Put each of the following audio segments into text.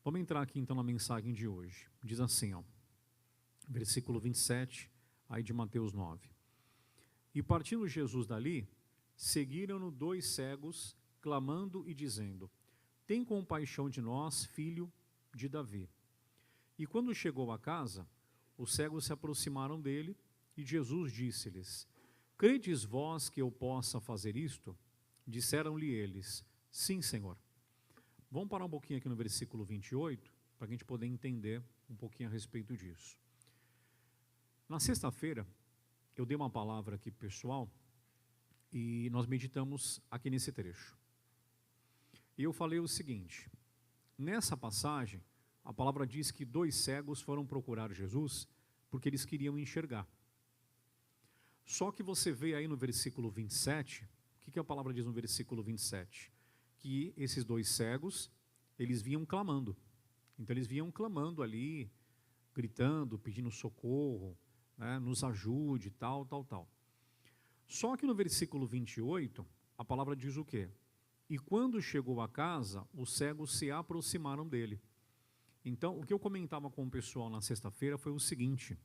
Vamos entrar aqui então na mensagem de hoje. Diz assim, ó, versículo 27, aí de Mateus 9. E partindo Jesus dali, seguiram-no 2 cegos, clamando e dizendo: tem compaixão de nós, filho de Davi. E quando chegou a casa, os cegos se aproximaram dele, e Jesus disse-lhes: credes vós que eu possa fazer isto? Disseram-lhe eles: sim, Senhor. Vamos parar um pouquinho aqui no versículo 28, para a gente poder entender um pouquinho a respeito disso. Na sexta-feira, eu dei uma palavra aqui pessoal, e nós meditamos aqui nesse trecho. E eu falei o seguinte: nessa passagem, a palavra diz que 2 cegos foram procurar Jesus, porque eles queriam enxergar. Só que você vê aí no versículo 27, o que a palavra diz no versículo 27? Que esses 2 cegos, eles vinham clamando. Então eles vinham clamando ali, gritando, pedindo socorro, né, nos ajude, tal. Só que no versículo 28, a palavra diz o quê? E quando chegou a casa, os cegos se aproximaram dele. Então, o que eu comentava com o pessoal na sexta-feira foi o seguinte: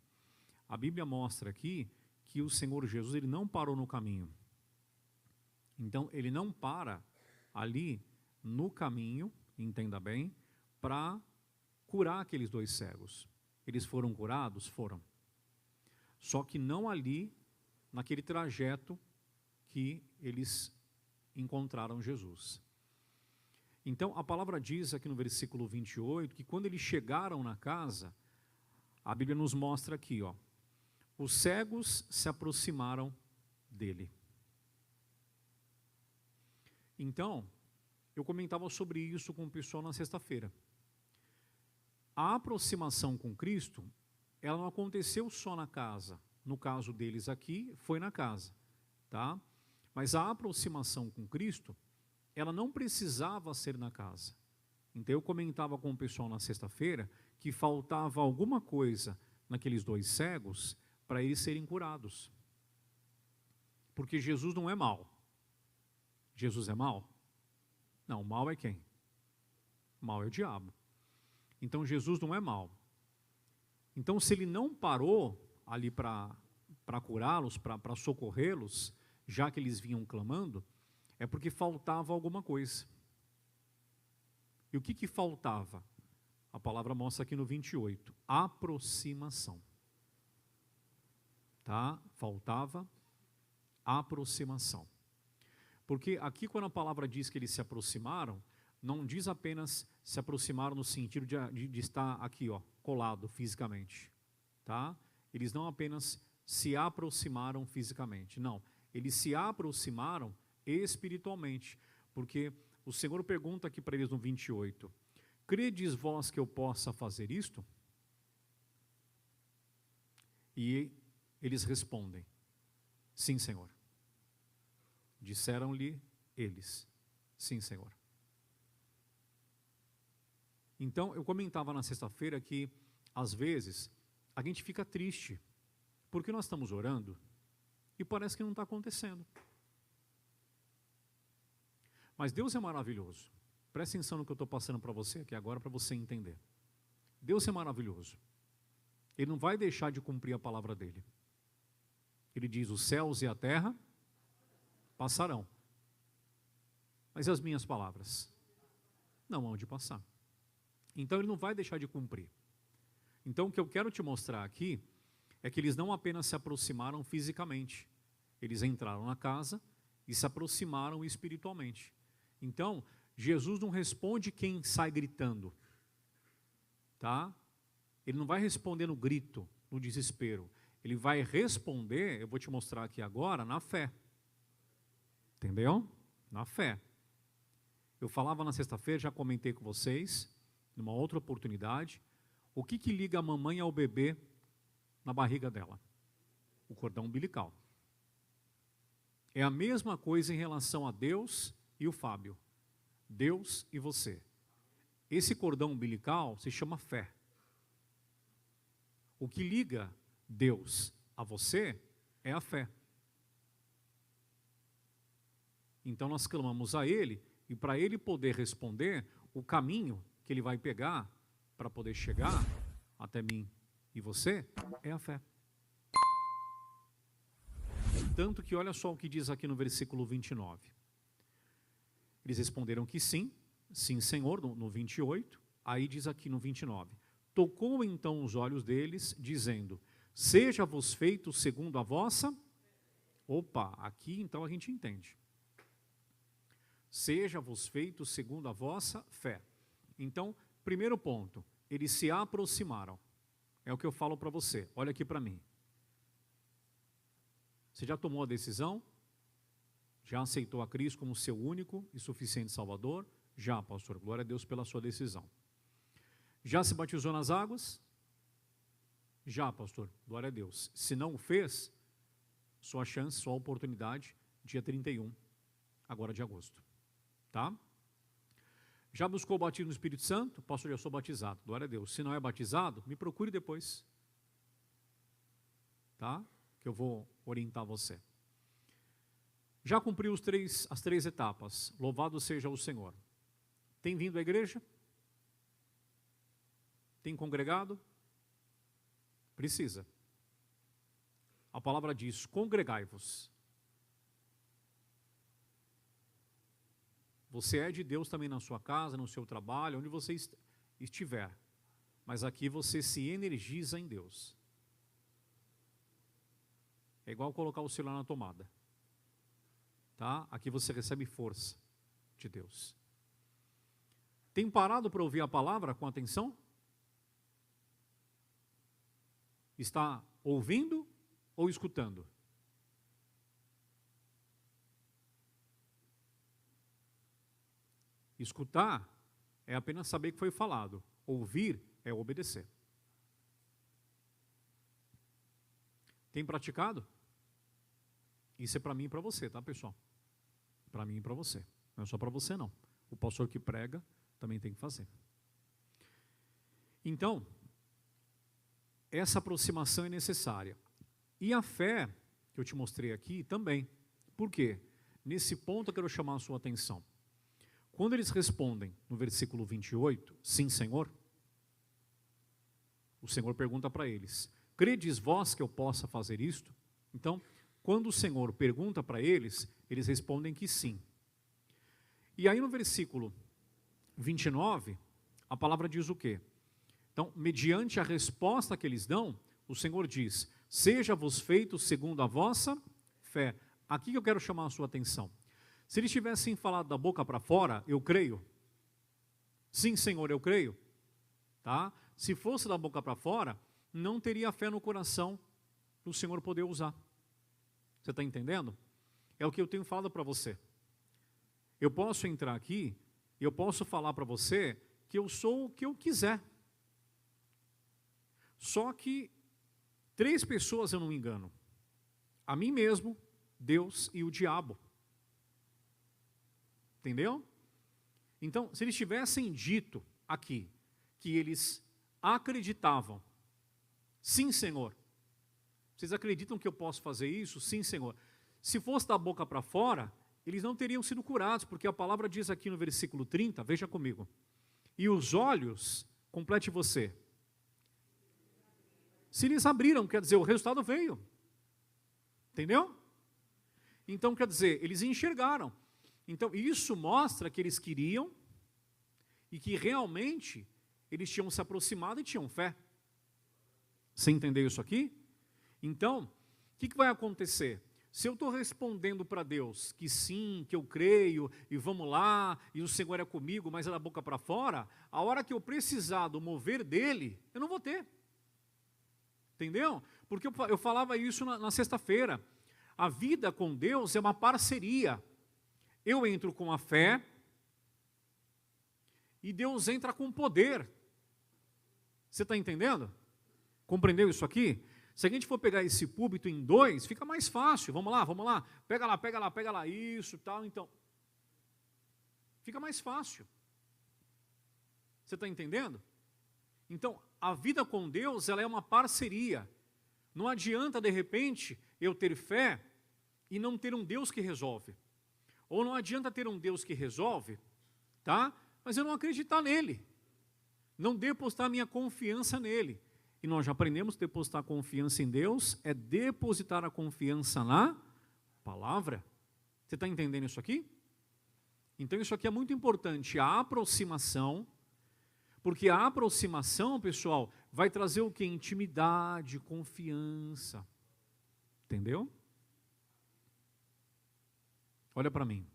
a Bíblia mostra aqui que o Senhor Jesus, ele não parou no caminho. Então, ele não para ali no caminho, entenda bem, para curar aqueles 2 cegos. Eles foram curados? Foram. Só que não ali, naquele trajeto que eles encontraram Jesus. Então, a palavra diz aqui no versículo 28, que quando eles chegaram na casa, a Bíblia nos mostra aqui, ó, os cegos se aproximaram dele. Então, eu comentava sobre isso com o pessoal na sexta-feira. A aproximação com Cristo, ela não aconteceu só na casa. No caso deles aqui, foi na casa, tá? Mas a aproximação com Cristo, ela não precisava ser na casa. Então eu comentava com o pessoal na sexta-feira que faltava alguma coisa naqueles 2 cegos para eles serem curados. Porque Jesus não é mau. Jesus é mau? Não, mau é quem? Mau é o diabo. Então Jesus não é mau. Então se ele não parou ali para curá-los, para socorrê-los, já que eles vinham clamando, é porque faltava alguma coisa. E o que faltava? A palavra mostra aqui no 28, aproximação. Tá? Faltava aproximação. Porque aqui quando a palavra diz que eles se aproximaram, não diz apenas se aproximaram no sentido de estar aqui, ó, colado fisicamente. Tá? Eles não apenas se aproximaram fisicamente, não. Eles se aproximaram espiritualmente, porque o Senhor pergunta aqui para eles no 28, credes vós que eu possa fazer isto? E eles respondem, sim, Senhor. Disseram-lhe eles, sim, Senhor. Então, eu comentava na sexta-feira que, às vezes, a gente fica triste, porque nós estamos orando e parece que não está acontecendo. Mas Deus é maravilhoso. Presta atenção no que eu estou passando para você aqui agora, para você entender. Deus é maravilhoso. Ele não vai deixar de cumprir a palavra dele. Ele diz, os céus e a terra passarão. Mas as minhas palavras não hão de passar. Então ele não vai deixar de cumprir. Então o que eu quero te mostrar aqui é que eles não apenas se aproximaram fisicamente. Eles entraram na casa e se aproximaram espiritualmente. Então, Jesus não responde quem sai gritando, tá? Ele não vai responder no grito, no desespero. Ele vai responder, eu vou te mostrar aqui agora, na fé. Entendeu? Na fé. Eu falava na sexta-feira, já comentei com vocês, numa outra oportunidade, o que liga a mamãe ao bebê na barriga dela? O cordão umbilical. É a mesma coisa em relação a Deus e o Fábio. Deus e você. Esse cordão umbilical se chama fé. O que liga Deus a você é a fé. Então nós clamamos a Ele, e para Ele poder responder, o caminho que ele vai pegar para poder chegar até mim e você é a fé. Tanto que olha só o que diz aqui no versículo 29. Eles responderam que sim, sim, Senhor, no 28. Aí diz aqui no 29. Tocou então os olhos deles, dizendo, seja-vos feito segundo a vossa... Opa, aqui então a gente entende. Seja-vos feito segundo a vossa fé. Então, primeiro ponto, eles se aproximaram. É o que eu falo para você, olha aqui para mim. Você já tomou a decisão? Já aceitou a Cristo como seu único e suficiente Salvador? Já, pastor, glória a Deus pela sua decisão. Já se batizou nas águas? Já, pastor, glória a Deus. Se não o fez, sua chance, sua oportunidade, dia 31, agora de agosto. Tá? Já buscou o batismo no Espírito Santo? Pastor, já sou batizado, glória a Deus. Se não é batizado, me procure depois. Tá? Que eu vou orientar você. Já cumpriu as três etapas. Louvado seja o Senhor. Tem vindo à igreja? Tem congregado? Precisa. A palavra diz, congregai-vos. Você é de Deus também na sua casa, no seu trabalho, onde você estiver. Mas aqui você se energiza em Deus. É igual colocar o celular na tomada. Tá? Aqui você recebe força de Deus. Tem parado para ouvir a palavra com atenção? Está ouvindo ou escutando? Escutar é apenas saber que foi falado. Ouvir é obedecer. Tem praticado? Isso é para mim e para você, tá, pessoal? Para mim e para você. Não é só para você, não. O pastor que prega também tem que fazer. Então, essa aproximação é necessária. E a fé, que eu te mostrei aqui, também. Por quê? Nesse ponto eu quero chamar a sua atenção. Quando eles respondem, no versículo 28, sim, Senhor, o Senhor pergunta para eles, credes vós que eu possa fazer isto? Então, quando o Senhor pergunta para eles, eles respondem que sim. E aí no versículo 29, a palavra diz o quê? Então, mediante a resposta que eles dão, o Senhor diz, seja-vos feito segundo a vossa fé. Aqui que eu quero chamar a sua atenção. Se eles tivessem falado da boca para fora, eu creio. Sim, Senhor, eu creio. Tá? Se fosse da boca para fora, não teria fé no coração para o Senhor poder usar. Você está entendendo? É o que eu tenho falado para você. Eu posso entrar aqui, eu posso falar para você que eu sou o que eu quiser. Só que 3 pessoas eu não me engano. A mim mesmo, Deus e o diabo. Entendeu? Então, se eles tivessem dito aqui que eles acreditavam, sim, Senhor, vocês acreditam que eu posso fazer isso? Sim, Senhor. Se fosse da boca para fora, eles não teriam sido curados, porque a palavra diz aqui no versículo 30, veja comigo, e os olhos, complete você, se eles abriram, quer dizer, o resultado veio, entendeu? Então, quer dizer, eles enxergaram. Então, isso mostra que eles queriam e que realmente eles tinham se aproximado e tinham fé. Você entendeu isso aqui? Então, o que vai acontecer? Se eu estou respondendo para Deus que sim, que eu creio, e vamos lá, e o Senhor é comigo, mas é da boca para fora, a hora que eu precisar do mover dele, eu não vou ter. Entendeu? Porque eu falava isso na sexta-feira. A vida com Deus é uma parceria. Eu entro com a fé e Deus entra com poder. Você está entendendo? Compreendeu isso aqui? Se a gente for pegar esse púlpito em 2, fica mais fácil. Vamos lá. Pega lá, isso e tal. Então, fica mais fácil. Você está entendendo? Então, a vida com Deus, ela é uma parceria. Não adianta, de repente, eu ter fé e não ter um Deus que resolve. Ou não adianta ter um Deus que resolve, tá? Mas eu não acreditar nele. não depositar minha confiança nele. E nós já aprendemos que depositar confiança em Deus é depositar a confiança na palavra. Você está entendendo isso aqui? Então isso aqui é muito importante, a aproximação, porque a aproximação, pessoal, vai trazer o quê? Intimidade, confiança. Entendeu? Olha para mim.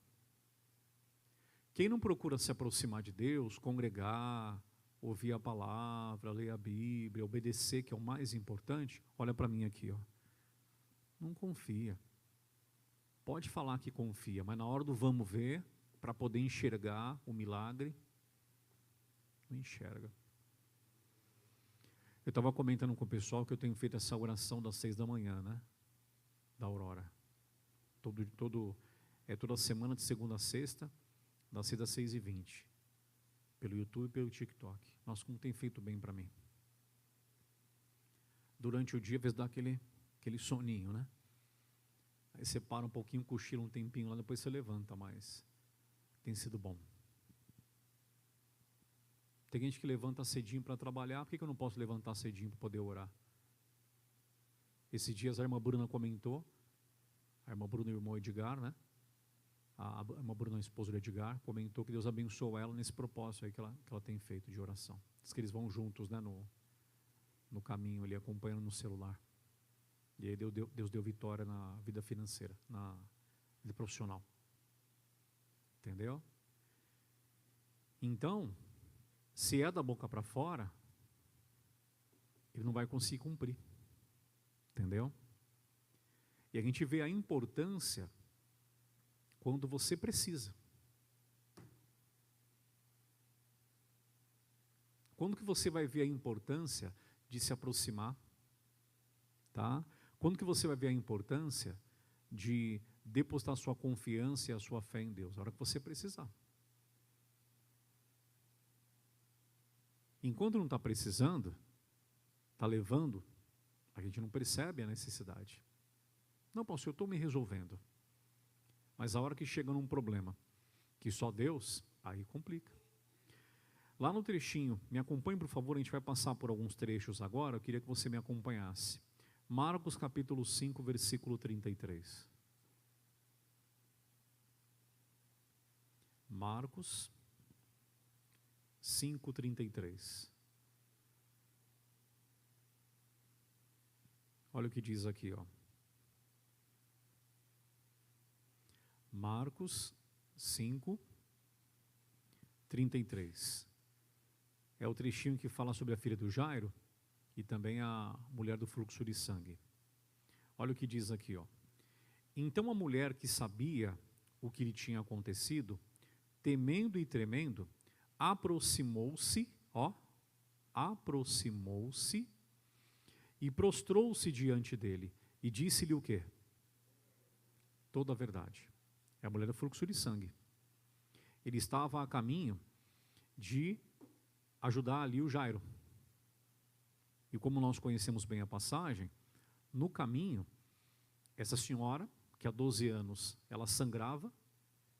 Quem não procura se aproximar de Deus, congregar, ouvir a palavra, ler a Bíblia, obedecer, que é o mais importante, olha para mim aqui, ó. Não confia. Pode falar que confia, mas na hora do vamos ver, para poder enxergar o milagre, não enxerga. Eu estava comentando com o pessoal que eu tenho feito essa oração das 6 da manhã, né? Da aurora. Toda semana, de segunda a sexta, das 6 às 6h20. Pelo YouTube e pelo TikTok. Nossa, como tem feito bem para mim. Durante o dia, às vezes dá aquele soninho, né? Aí você para um pouquinho, cochila um tempinho lá, depois você levanta, mas tem sido bom. Tem gente que levanta cedinho para trabalhar, por que eu não posso levantar cedinho para poder orar? Esses dias a irmã Bruna comentou, a irmã Bruna e o irmão Edgar, né? A irmã Bruna, a esposa do Edgar, comentou que Deus abençoou ela nesse propósito aí que ela tem feito de oração. Diz que eles vão juntos, né, no caminho ali, acompanhando no celular. E aí Deus deu vitória na vida financeira, na vida profissional. Entendeu? Então, se é da boca para fora, ele não vai conseguir cumprir. Entendeu? E a gente vê a importância quando você precisa. Quando que você vai ver a importância de se aproximar? Tá? Quando que você vai ver a importância de depositar sua confiança e a sua fé em Deus? A hora que você precisar. Enquanto não está precisando, está levando, a gente não percebe a necessidade. Não, pastor, eu estou me resolvendo. Mas a hora que chega num problema, que só Deus, aí complica. Lá no trechinho, me acompanhe por favor, a gente vai passar por alguns trechos agora, eu queria que você me acompanhasse. Marcos capítulo 5, versículo 33. Marcos 5, 33. Olha o que diz aqui, ó. Marcos 5, 33. É o trechinho que fala sobre a filha do Jairo e também a mulher do fluxo de sangue. Olha o que diz aqui, ó. Então a mulher que sabia o que lhe tinha acontecido, temendo e tremendo, aproximou-se e prostrou-se diante dele e disse-lhe o quê? Toda a verdade. É a mulher do fluxo de sangue. Ele estava a caminho de ajudar ali o Jairo. E como nós conhecemos bem a passagem, no caminho, essa senhora, que há 12 anos ela sangrava,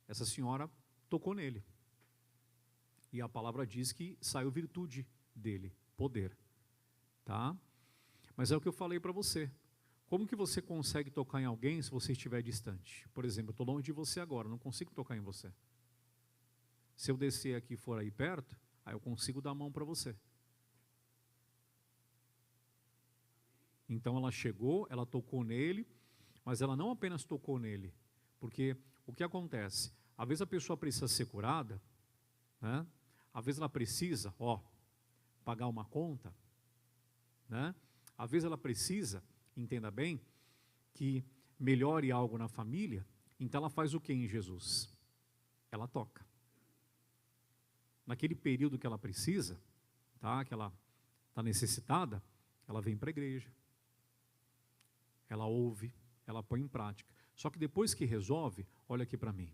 essa senhora tocou nele. E a palavra diz que saiu virtude dele, poder. Tá? Mas é o que eu falei para você. Como que você consegue tocar em alguém se você estiver distante? Por exemplo, eu estou longe de você agora, não consigo tocar em você. Se eu descer aqui e for aí perto, aí eu consigo dar a mão para você. Então ela chegou, ela tocou nele, mas ela não apenas tocou nele, porque o que acontece? Às vezes a pessoa precisa ser curada, né? Às vezes ela precisa, pagar uma conta, né? Às vezes ela precisa, entenda bem, que melhore algo na família, então ela faz o que em Jesus? Ela toca. Naquele período que ela precisa, tá? Que ela está necessitada, ela vem para a igreja. Ela ouve, ela põe em prática. Só que depois que resolve, olha aqui para mim.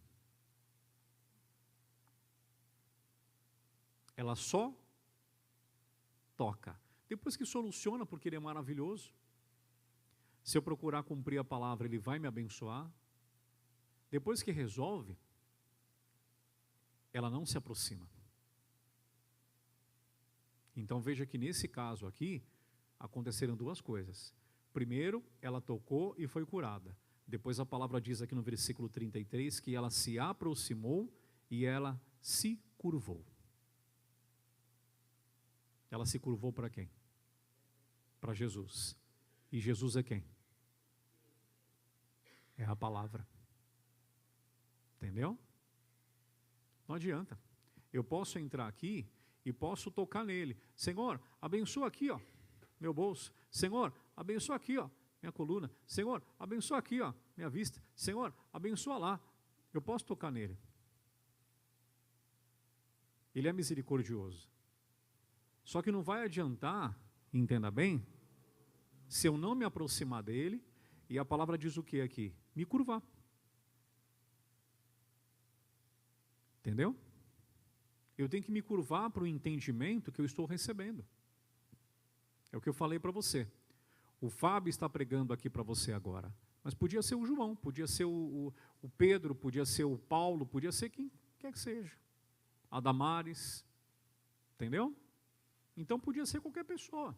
Ela só toca. Depois que soluciona, porque ele é maravilhoso. Se eu procurar cumprir a palavra, ele vai me abençoar. Depois que resolve, ela não se aproxima. Então veja que nesse caso aqui, aconteceram duas coisas. Primeiro, ela tocou e foi curada. Depois a palavra diz aqui no versículo 33 que ela se aproximou e ela se curvou. Ela se curvou para quem? Para Jesus. E Jesus é quem? É a palavra. Entendeu? Não adianta. Eu posso entrar aqui e posso tocar nele. Senhor, abençoa aqui, ó, meu bolso. Senhor, abençoa aqui, ó, minha coluna. Senhor, abençoa aqui, ó, minha vista. Senhor, abençoa lá. Eu posso tocar nele. Ele é misericordioso. Só que não vai adiantar, entenda bem, se eu não me aproximar dele, e a palavra diz o que aqui? Me curvar. Entendeu? Eu tenho que me curvar para o entendimento que eu estou recebendo. É o que eu falei para você. O Fábio está pregando aqui para você agora. Mas podia ser o João, podia ser o Pedro, podia ser o Paulo, podia ser quem quer que seja. A Damares. Entendeu? Então podia ser qualquer pessoa.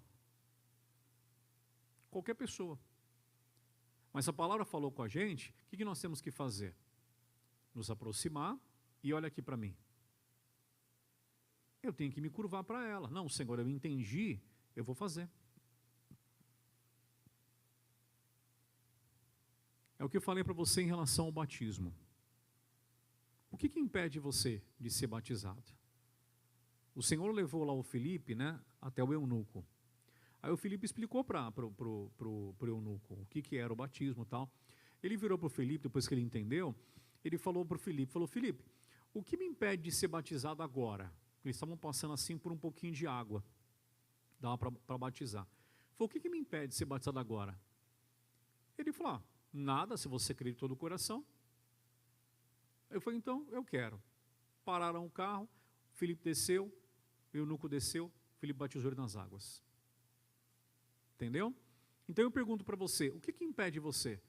Qualquer pessoa. Mas a palavra falou com a gente, o que nós temos que fazer? Nos aproximar e olha aqui para mim. Eu tenho que me curvar para ela. Não, Senhor, eu entendi, eu vou fazer. É o que eu falei para você em relação ao batismo. O que impede você de ser batizado? O Senhor levou lá o Filipe, né, até o eunuco. Aí o Filipe explicou para o eunuco o que era o batismo e tal. Ele virou para o Filipe, depois que ele entendeu, ele falou para o Filipe, Filipe, o que me impede de ser batizado agora? Eles estavam passando assim por um pouquinho de água, dava para batizar. Falou, o que me impede de ser batizado agora? Ele falou, nada, se você crer de todo o coração. Eu falei, então, eu quero. Pararam o carro, Filipe desceu, o eunuco desceu, Filipe batizou ele nas águas. Entendeu? Então eu pergunto para você, o que impede você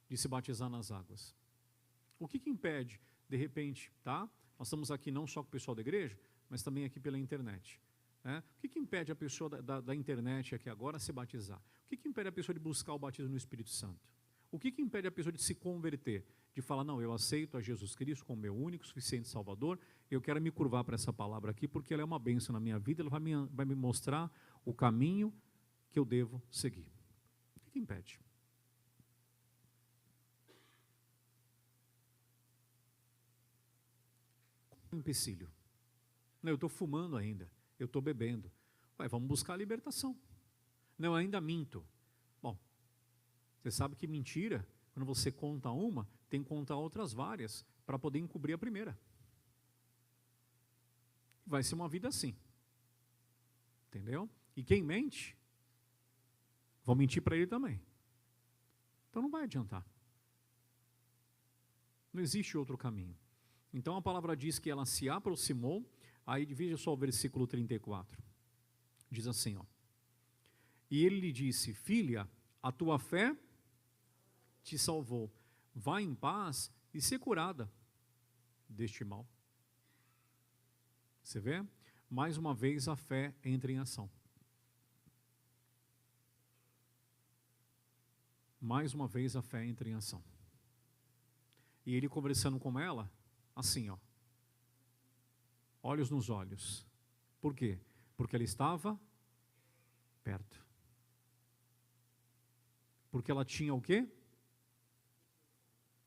de se batizar nas águas? O que impede, de repente, tá? Nós estamos aqui não só com o pessoal da igreja, mas também aqui pela internet. Né? O que impede a pessoa da internet aqui agora se batizar? O que impede a pessoa de buscar o batismo no Espírito Santo? O que impede a pessoa de se converter? De falar, não, eu aceito a Jesus Cristo como meu único, suficiente Salvador, eu quero me curvar para essa palavra aqui, porque ela é uma bênção na minha vida, ela vai me mostrar o caminho que eu devo seguir. O que impede? Empecilho. Não, eu estou fumando ainda, eu estou bebendo. Ué, vamos buscar a libertação. Não, eu ainda minto. Bom, você sabe que mentira, quando você conta uma, tem que contar outras várias para poder encobrir a primeira. Vai ser uma vida assim. Entendeu? E quem mente, vão mentir para ele também. Então não vai adiantar. Não existe outro caminho. Então a palavra diz que ela se aproximou, aí veja só o versículo 34. Diz assim, ó. E ele lhe disse, filha, a tua fé te salvou. Vá em paz e ser curada deste mal. Você vê? Mais uma vez a fé entra em ação. Mais uma vez a fé entra em ação. E ele conversando com ela, assim, ó. Olhos nos olhos. Por quê? Porque ela estava perto. Porque ela tinha o quê?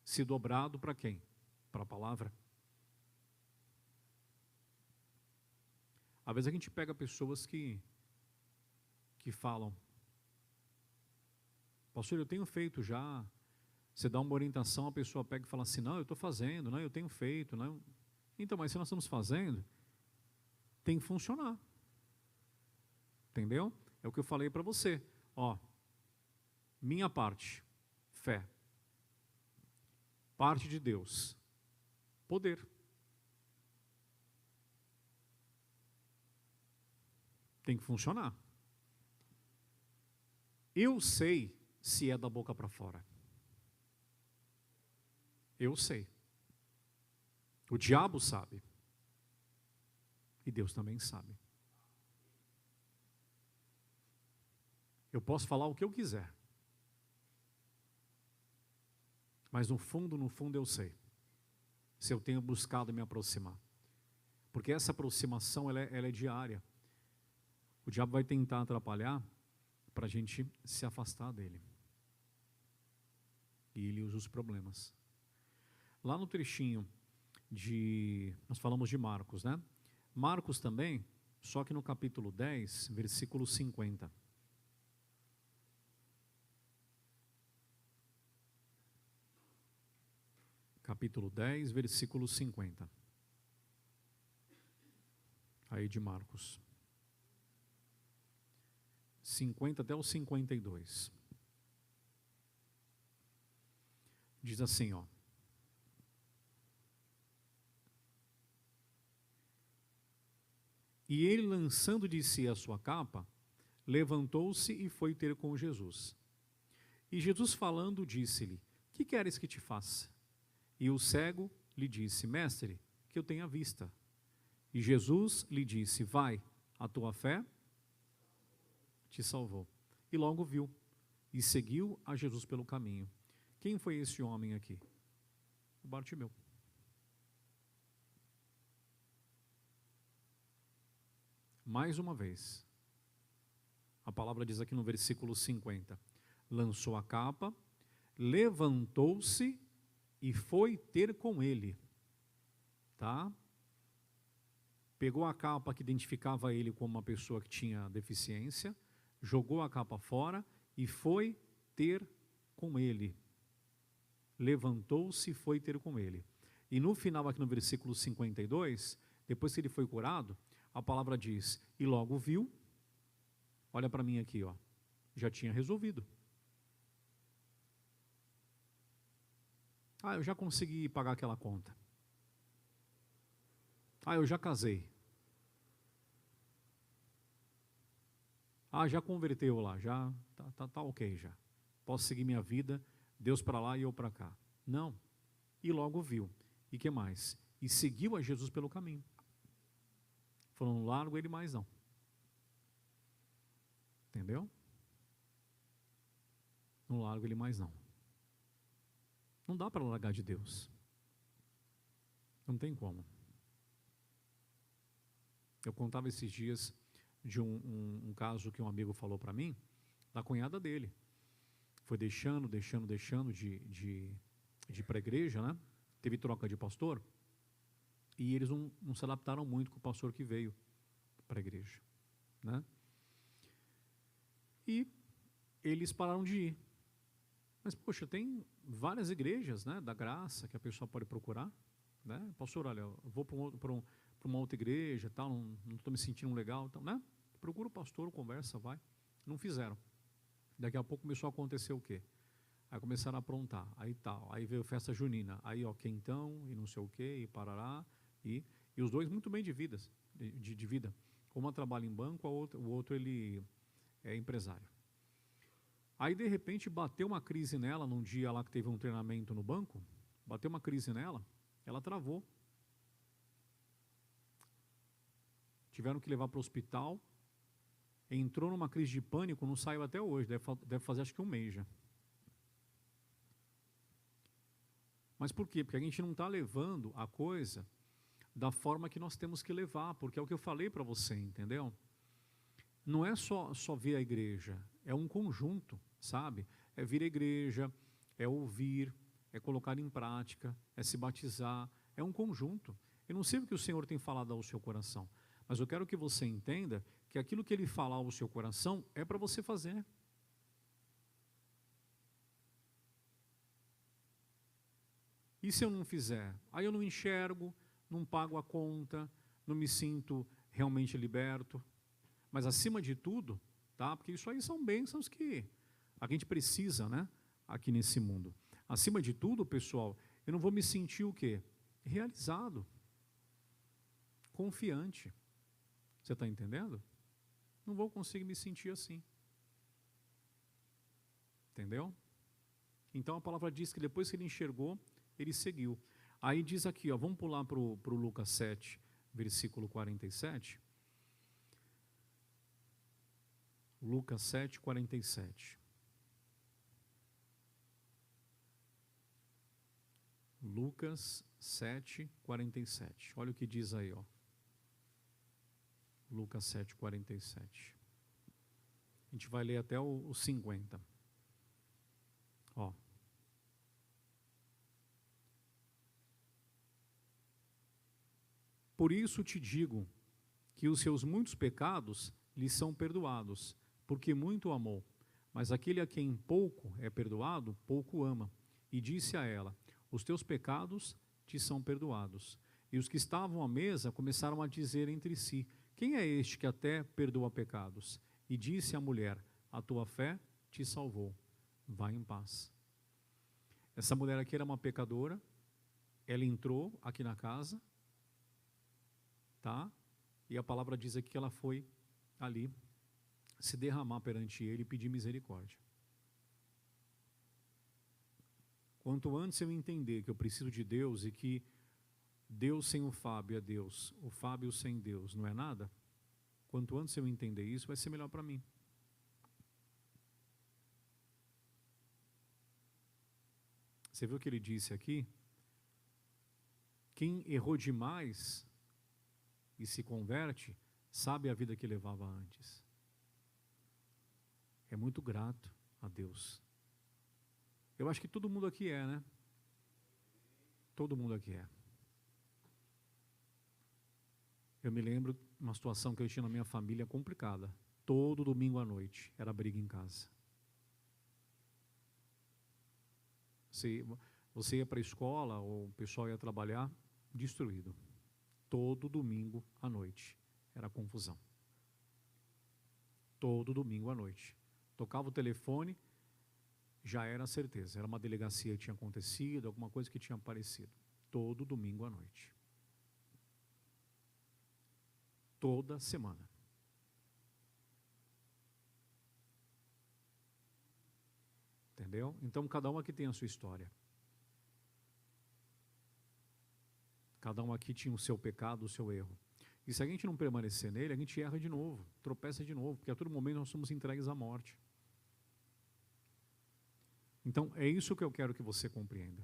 Se dobrado para quem? Para a palavra. Às vezes a gente pega pessoas que falam, pastor, eu tenho feito já. Você dá uma orientação, a pessoa pega e fala assim, não, eu estou fazendo, não, eu tenho feito. Não. Então, mas se nós estamos fazendo, tem que funcionar. Entendeu? É o que eu falei para você. Ó, minha parte, fé. Parte de Deus, poder. Tem que funcionar. Eu sei se é da boca para fora. Eu sei. O diabo sabe. E Deus também sabe. Eu posso falar o que eu quiser. Mas no fundo eu sei. Se eu tenho buscado me aproximar. Porque essa aproximação, ela é diária. O diabo vai tentar atrapalhar para a gente se afastar dele. E ele usa os problemas. Lá no trechinho nós falamos de Marcos, né? Marcos também, só que no capítulo 10, versículo 50. Capítulo 10, versículo 50. Aí de Marcos. 50 até o 52. Diz assim, ó. E ele, lançando de si a sua capa, levantou-se e foi ter com Jesus. E Jesus falando, disse-lhe: que queres que te faça? E o cego lhe disse: mestre, que eu tenha vista. E Jesus lhe disse: vai, a tua fé te salvou. E logo viu, e seguiu a Jesus pelo caminho. Quem foi esse homem aqui? O Bartimeu. Mais uma vez, a palavra diz aqui no versículo 50, lançou a capa, levantou-se e foi ter com ele, tá? Pegou a capa que identificava ele como uma pessoa que tinha deficiência, jogou a capa fora e foi ter com ele. Levantou-se e foi ter com ele. E no final aqui no versículo 52, depois que ele foi curado, a palavra diz, e logo viu, olha para mim aqui, ó, já tinha resolvido. Eu já consegui pagar aquela conta. Eu já casei. Já converteu lá, já tá ok já. Posso seguir minha vida, Deus para lá e eu para cá. Não. E logo viu. E que mais? E seguiu a Jesus pelo caminho. Falou, não largo ele mais não. Entendeu? Não largo ele mais não. Não dá para largar de Deus. Não tem como. Eu contava esses dias de um caso que um amigo falou para mim, da cunhada dele. Foi deixando de ir para a igreja, né? Teve troca de pastor. E eles não se adaptaram muito com o pastor que veio para a igreja, né? E eles pararam de ir. Mas, poxa, tem várias igrejas, né, da graça que a pessoa pode procurar, né? Pastor, olha, eu vou para uma outra igreja, tal, não estou me sentindo legal, tal, né? Procura o pastor, conversa, vai. Não fizeram. Daqui a pouco começou a acontecer o quê? Aí começaram a aprontar, aí tal, aí veio festa junina, aí ó, quentão, e não sei o quê, e parará, e os dois muito bem de vida. Uma trabalha em banco, o outro ele é empresário. Aí de repente bateu uma crise nela, num dia lá que teve um treinamento no banco, bateu uma crise nela, ela travou. Tiveram que levar para o hospital, entrou numa crise de pânico, não saiu até hoje, deve fazer acho que um mês já. Mas por quê? Porque a gente não está levando a coisa da forma que nós temos que levar, porque é o que eu falei para você, entendeu? Não é só vir à igreja, é um conjunto, sabe? É vir à igreja, é ouvir, é colocar em prática, é se batizar, é um conjunto. Eu não sei o que o Senhor tem falado ao seu coração, mas eu quero que você entenda que aquilo que Ele falar ao seu coração é para você fazer. E se eu não fizer? Aí eu não enxergo, não pago a conta, não me sinto realmente liberto. Mas acima de tudo, tá? Porque isso aí são bênçãos que a gente precisa, né? Aqui nesse mundo. Acima de tudo, pessoal, eu não vou me sentir o quê? Realizado. Confiante. Você está entendendo? Não vou conseguir me sentir assim. Entendeu? Então a palavra diz que depois que ele enxergou, ele seguiu. Aí diz aqui, ó, vamos pular para o Lucas 7, versículo 47. Lucas 7, 47. Lucas 7, 47. Olha o que diz aí, ó. Lucas 7, 47. A gente vai ler até o 50. Ó. Por isso te digo que os seus muitos pecados lhe são perdoados, porque muito amou. Mas aquele a quem pouco é perdoado, pouco ama. E disse a ela: os teus pecados te são perdoados. E os que estavam à mesa começaram a dizer entre si: quem é este que até perdoa pecados? E disse a mulher: a tua fé te salvou. Vai em paz. Essa mulher aqui era uma pecadora. Ela entrou aqui na casa, tá? E a palavra diz aqui que ela foi ali se derramar perante ele e pedir misericórdia. Quanto antes eu entender que eu preciso de Deus e que Deus sem o Fábio é Deus, o Fábio sem Deus não é nada, quanto antes eu entender isso, vai ser melhor para mim. Você viu o que ele disse aqui? Quem errou demais e se converte, sabe a vida que levava antes. É muito grato a Deus. Eu acho que todo mundo aqui é, né? Todo mundo aqui é. Eu me lembro de uma situação que eu tinha na minha família complicada. Todo domingo à noite era briga em casa. Você ia para a escola, ou o pessoal ia trabalhar, destruído. Todo domingo à noite era confusão. Todo domingo à noite. Tocava o telefone, já era certeza. Era uma delegacia que tinha acontecido, alguma coisa que tinha aparecido. Todo domingo à noite. Toda semana. Entendeu? Então, cada um aqui tem a sua história. Cada um aqui tinha o seu pecado, o seu erro. E se a gente não permanecer nele, a gente erra de novo, tropeça de novo, porque a todo momento nós somos entregues à morte. Então, é isso que eu quero que você compreenda.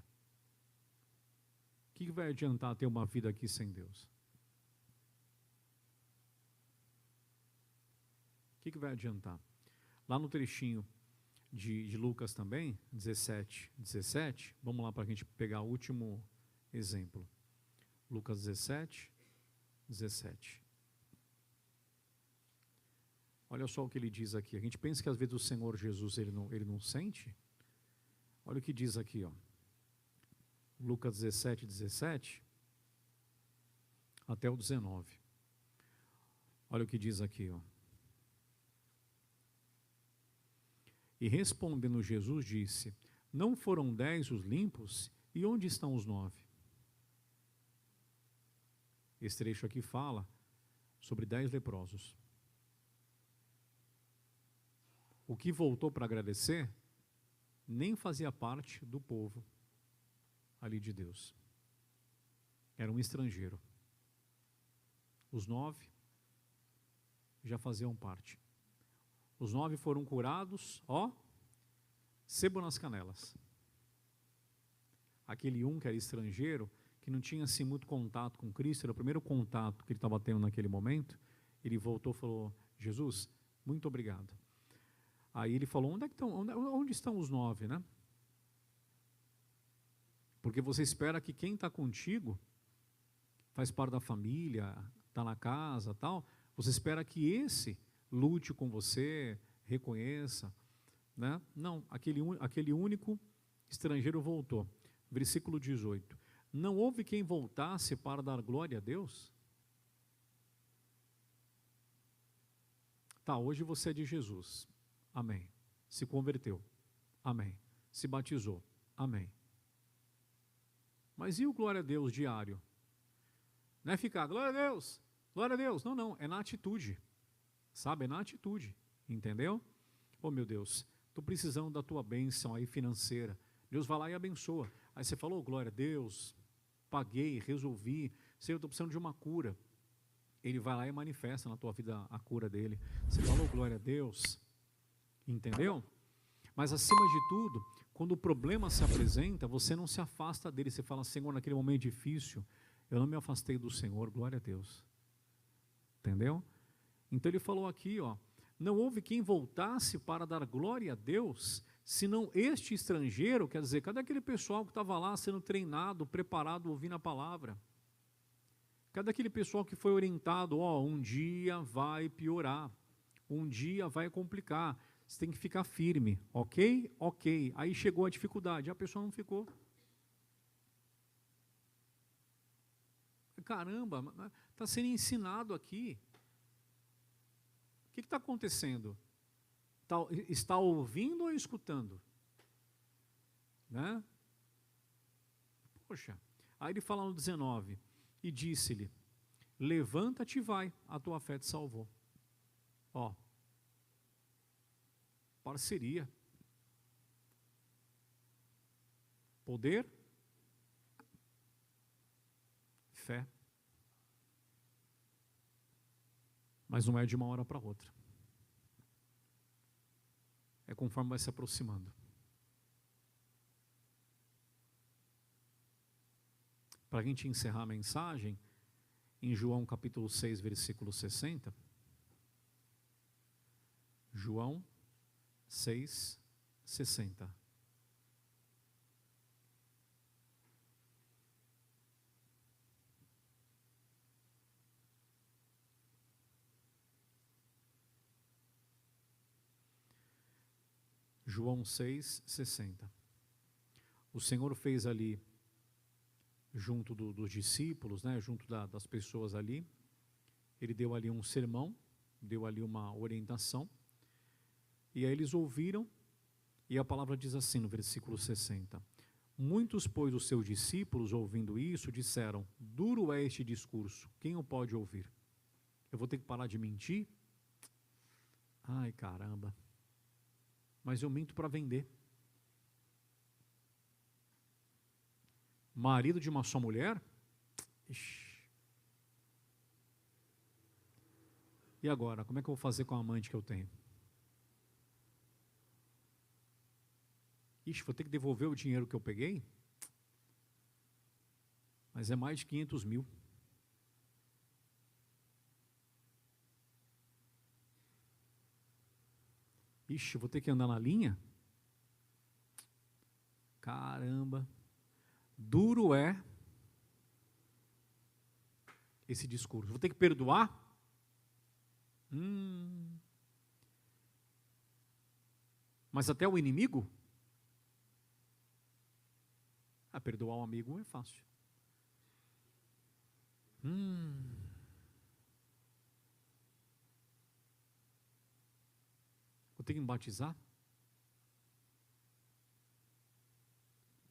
O que vai adiantar ter uma vida aqui sem Deus? O que vai adiantar? Lá no trechinho de Lucas também, 17, vamos lá para a gente pegar o último exemplo. Lucas 17. Olha só o que ele diz aqui. A gente pensa que às vezes o Senhor Jesus ele não sente. Olha o que diz aqui, ó. Lucas 17 até o 19. Olha o que diz aqui, ó. E respondendo Jesus disse: não foram 10 os limpos? E onde estão os 9? Esse trecho aqui fala sobre 10 leprosos. O que voltou para agradecer nem fazia parte do povo ali de Deus. Era um estrangeiro. Os 9 já faziam parte. Os 9 foram curados, ó, sebo nas canelas. Aquele um que era estrangeiro, que não tinha assim muito contato com Cristo, era o primeiro contato que ele estava tendo naquele momento, ele voltou e falou: Jesus, muito obrigado. Aí ele falou: onde estão os 9, né? Porque você espera que quem está contigo, faz parte da família, está na casa, tal, você espera que esse lute com você, reconheça, né? Não, aquele único estrangeiro voltou. Versículo 18. Não houve quem voltasse para dar glória a Deus? Tá, hoje você é de Jesus. Amém. Se converteu. Amém. Se batizou. Amém. Mas e o glória a Deus diário? Não é ficar, glória a Deus, glória a Deus. Não, não, é na atitude. Sabe, é na atitude. Entendeu? Oh, meu Deus, estou precisando da tua bênção aí financeira. Deus vai lá e abençoa. Aí você falou, glória a Deus, paguei, resolvi. Senhor, estou precisando de uma cura. Ele vai lá e manifesta na tua vida a cura dele. Você falou glória a Deus, entendeu? Mas acima de tudo, quando o problema se apresenta, você não se afasta dele. Você fala, Senhor, naquele momento difícil, eu não me afastei do Senhor, glória a Deus. Entendeu? Então ele falou aqui, ó, não houve quem voltasse para dar glória a Deus, senão este estrangeiro. Quer dizer, cadê aquele pessoal que estava lá sendo treinado, preparado, ouvindo a palavra? Cadê aquele pessoal que foi orientado, ó, um dia vai piorar, um dia vai complicar, você tem que ficar firme, ok? Ok. Aí chegou a dificuldade, a pessoa não ficou. Caramba, está sendo ensinado aqui. O que está acontecendo? Está ouvindo ou escutando? Né? Poxa, aí ele fala no 19, e disse-lhe, levanta-te e vai, a tua fé te salvou. Ó, parceria. Poder, fé. Mas não é de uma hora para outra. É conforme vai se aproximando. Para a gente encerrar a mensagem, em João capítulo 6, versículo 60. João 6, 60. João 6, 60. O Senhor fez ali, junto dos discípulos, né, junto das pessoas ali, ele deu ali um sermão, deu ali uma orientação, e aí eles ouviram, e a palavra diz assim no versículo 60, muitos, pois, dos seus discípulos, ouvindo isso, disseram, duro é este discurso, quem o pode ouvir? Eu vou ter que parar de mentir? Ai, caramba, mas eu minto para vender. Marido de uma só mulher? Ixi. E agora, como é que eu vou fazer com a amante que eu tenho? Ixi, vou ter que devolver o dinheiro que eu peguei? Mas é mais de 500 mil. Ixi, vou ter que andar na linha? Caramba. Duro é esse discurso. Vou ter que perdoar? Mas até o inimigo? Perdoar um amigo é fácil. Vou ter que me batizar?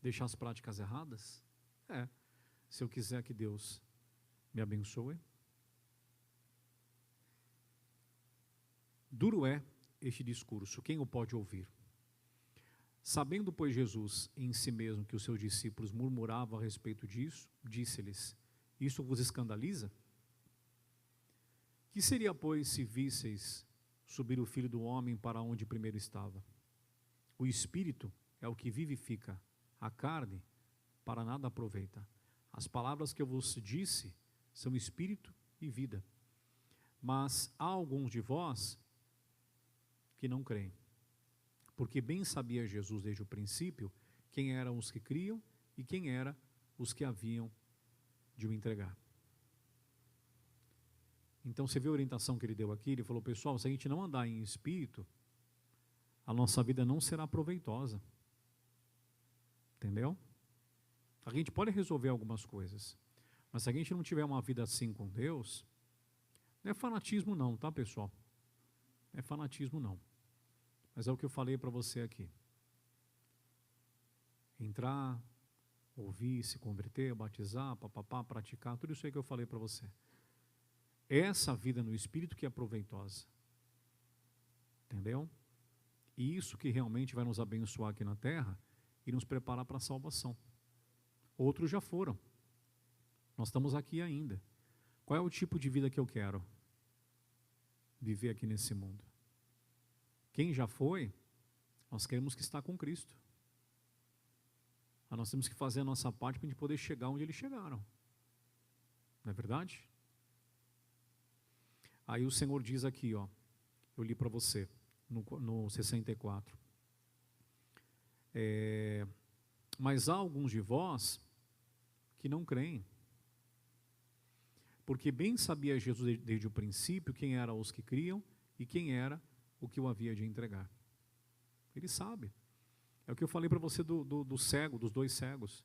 Deixar as práticas erradas? Se eu quiser que Deus me abençoe. Duro é este discurso, quem o pode ouvir? Sabendo, pois, Jesus em si mesmo que os seus discípulos murmuravam a respeito disso, disse-lhes, isso vos escandaliza? Que seria, pois, se visseis subir o Filho do Homem para onde primeiro estava? O Espírito é o que vivifica, a carne para nada aproveita. As palavras que eu vos disse são Espírito e vida. Mas há alguns de vós que não creem. Porque bem sabia Jesus desde o princípio quem eram os que criam e quem eram os que haviam de o entregar. Então você vê a orientação que ele deu aqui, ele falou, pessoal, se a gente não andar em espírito, a nossa vida não será proveitosa. Entendeu? A gente pode resolver algumas coisas, mas se a gente não tiver uma vida assim com Deus, não é fanatismo não, tá, pessoal? Não é fanatismo não. Mas é o que eu falei para você aqui. Entrar, ouvir, se converter, batizar, papapá, praticar, tudo isso aí que eu falei para você. Essa vida no Espírito que é proveitosa. Entendeu? E isso que realmente vai nos abençoar aqui na terra e nos preparar para a salvação. Outros já foram. Nós estamos aqui ainda. Qual é o tipo de vida que eu quero viver aqui nesse mundo? Quem já foi, nós queremos que está com Cristo. Mas nós temos que fazer a nossa parte para a gente poder chegar onde eles chegaram. Não é verdade? Aí o Senhor diz aqui, ó, eu li para você, no 64. Mas há alguns de vós que não creem. Porque bem sabia Jesus desde o princípio quem eram os que criam e quem era o que o havia de entregar. Ele sabe. É o que eu falei para você do cego, dos 2 cegos.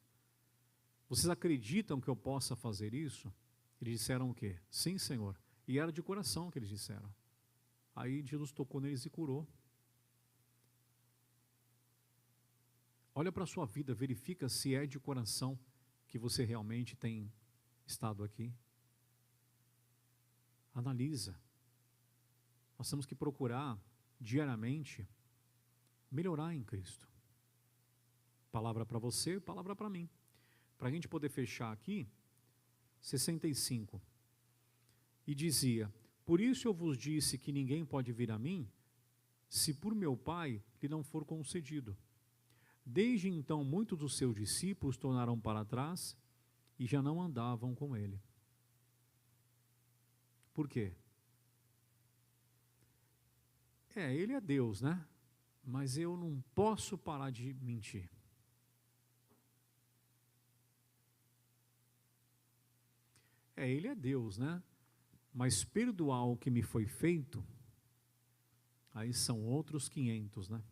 Vocês acreditam que eu possa fazer isso? Eles disseram o quê? Sim, Senhor. E era de coração que eles disseram. Aí Jesus tocou neles e curou. Olha para a sua vida, verifica se é de coração que você realmente tem estado aqui. Analisa. Nós temos que procurar diariamente melhorar em Cristo. Palavra para você, palavra para mim. Para a gente poder fechar aqui, 65. E dizia, por isso eu vos disse que ninguém pode vir a mim, se por meu Pai lhe não for concedido. Desde então, muitos dos seus discípulos tornaram para trás e já não andavam com ele. Por quê? Ele é Deus, né? Mas eu não posso parar de mentir. Ele é Deus, né? Mas perdoar o que me foi feito, aí são outros 500, né?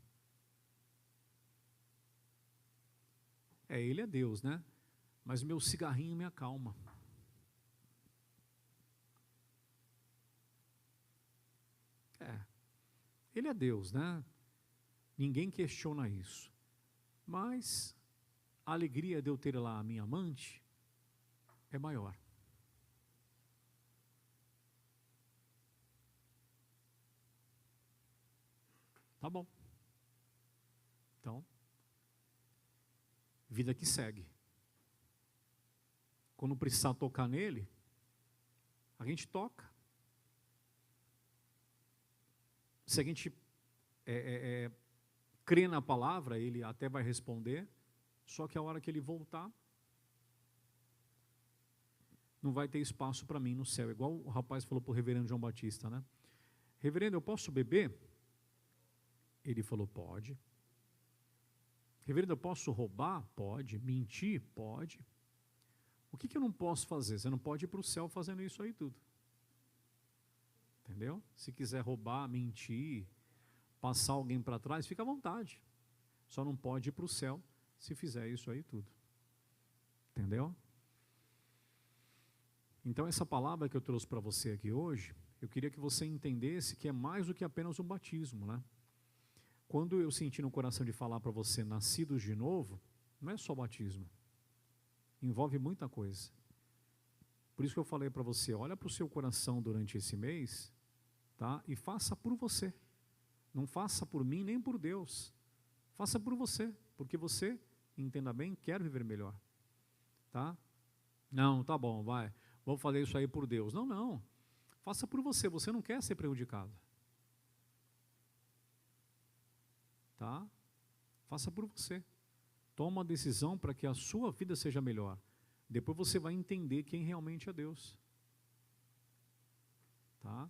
Ele é Deus, né? Mas meu cigarrinho me acalma. Ele é Deus, né? Ninguém questiona isso. Mas a alegria de eu ter lá a minha amante é maior. Tá bom. Então, vida que segue. Quando precisar tocar nele, a gente toca. Se a gente crê na palavra, ele até vai responder, só que a hora que ele voltar, não vai ter espaço para mim no céu. Igual o rapaz falou para o reverendo João Batista, né? Reverendo, eu posso beber? Ele falou, pode. Reverendo, eu posso roubar? Pode. Mentir? Pode. O que eu não posso fazer? Você não pode ir para o céu fazendo isso aí tudo. Entendeu? Se quiser roubar, mentir, passar alguém para trás, fica à vontade. Só não pode ir para o céu se fizer isso aí tudo. Entendeu? Então essa palavra que eu trouxe para você aqui hoje, eu queria que você entendesse que é mais do que apenas um batismo, né? Quando eu senti no coração de falar para você, nascidos de novo, não é só batismo. Envolve muita coisa. Por isso que eu falei para você, olha para o seu coração durante esse mês, tá? E faça por você. Não faça por mim nem por Deus. Faça por você, porque você, entenda bem, quer viver melhor. Tá? Não, tá bom, vai. Vou fazer isso aí por Deus. Não, não. Faça por você, você não quer ser prejudicado. Tá? Faça por você. Toma uma decisão para que a sua vida seja melhor. Depois você vai entender quem realmente é Deus. Tá?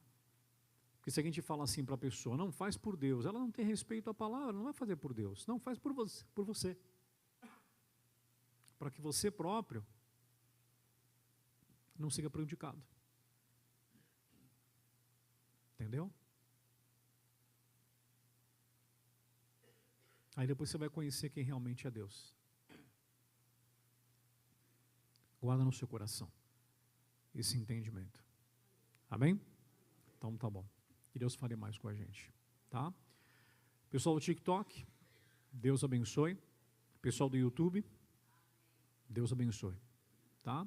Porque se a gente fala assim para a pessoa, não faz por Deus, ela não tem respeito à palavra, não vai fazer por Deus. Não, faz por você. Para que você próprio não seja prejudicado. Entendeu? Aí depois você vai conhecer quem realmente é Deus. Guarda no seu coração esse entendimento. Amém? Então tá bom. Que Deus fale mais com a gente. Tá? Pessoal do TikTok, Deus abençoe. Pessoal do YouTube, Deus abençoe. Tá?